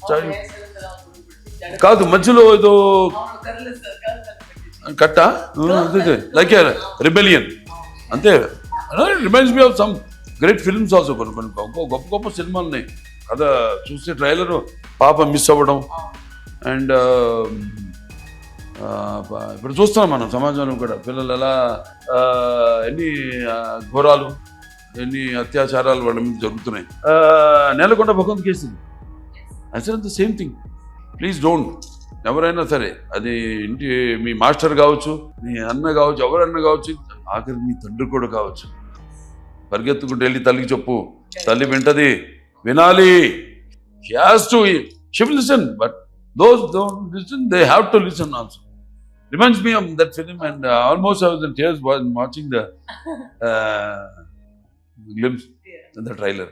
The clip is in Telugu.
స్టైల్ కాదు, మధ్యలో ఏదో కట్ట లైక్ రిబెలియన్ అంతే. Reminds me of some great films also. కొన్ని గొప్ప గొప్ప సినిమాలు ఉన్నాయి కదా. చూస్తే ట్రైలర్ పాప మిస్ అవ్వడం అండ్ ఇప్పుడు చూస్తున్నాం మనం సమాజంలో కూడా పిల్లలు ఎలా ఎన్ని ఘోరాలు, ఎన్ని అత్యాచారాలు వాళ్ళ మీద జరుగుతున్నాయి. నేలకొండ భగవంత్ కేసు అసలు the same thing. Please don't, ఎవరైనా సరే, అది ఇంటి మీ మాస్టర్ కావచ్చు, మీ అన్న కావచ్చు, ఎవరన్నా కావచ్చు, ఆఖరి మీ తండ్రి కూడా కావచ్చు, పరిగెత్తుకుంటూ వెళ్ళి తల్లికి చెప్పు, తల్లి వింటది, వినాలి. She will listen, but those don't listen, they have to listen also. Reminds me of that film, and almost I was in tears while watching the glimpse in the trailer.